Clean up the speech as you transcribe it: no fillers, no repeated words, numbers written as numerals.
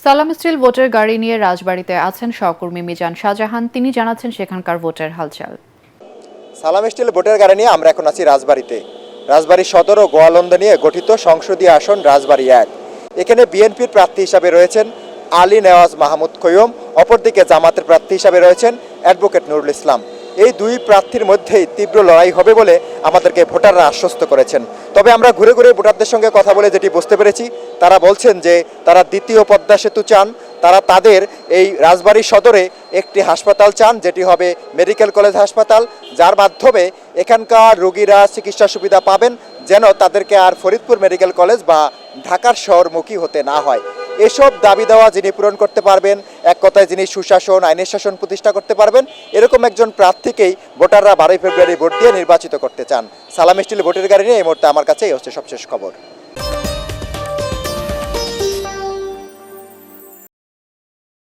সালাম স্টিল ভোটের গাড়ি নিয়ে রাজবাড়ীতে আছেন সহকর্মী মিজান শাহজাহান। তিনি জানাচ্ছেন সেখানকার ভোটের হালচাল। সালাম স্টিল ভোটের গাড়ি নিয়ে আমরা এখন আছি রাজবাড়ীতে। রাজবাড়ী সদর ও গোয়ালন্দ নিয়ে গঠিত সংসদীয় আসন রাজবাড়ী ১। এখানে বিএনপির প্রার্থী হিসাবে রয়েছেন আলী নেওয়াজ মাহমুদ খৈয়ম, অপরদিকে জামাতের প্রার্থী হিসাবে রয়েছেন অ্যাডভোকেট নুরুল ইসলাম। এই দুই প্রার্থীর মধ্যেই তীব্র লড়াই হবে বলে আমাদেরকে ভোটাররা আশ্বস্ত করেছেন। তবে আমরা ঘুরে ঘুরে ভোটারদের সঙ্গে কথা বলে যেটি বুঝতে পেরেছি, তারা বলছেন যে তারা দ্বিতীয় পদ্মা সেতু চান। তারা তাদের এই রাজবাড়ী সদরে একটি হাসপাতাল চান, যেটি হবে মেডিকেল কলেজ হাসপাতাল, যার মাধ্যমে এখানকার রোগীরা চিকিৎসা সুবিধা পাবেন, যেন তাদেরকে আর ফরিদপুর মেডিকেল কলেজ বা ঢাকার শহরমুখী হতে না হয়। এসব দাবি দেওয়া যিনি পূরণ করতে পারবেন, এক কথায় যিনি সুশাসন আইনের শাসন প্রতিষ্ঠা করতে পারবেন, এরকম একজন প্রার্থীকেই ভোটাররা 12 ফেব্রুয়ারি ভোট দিয়ে নির্বাচিত করতে চান। সালাম স্টিল ভোটের গাড়ি নিয়ে এই মুহূর্তে আমার কাছে এই হচ্ছে সবশেষ খবর।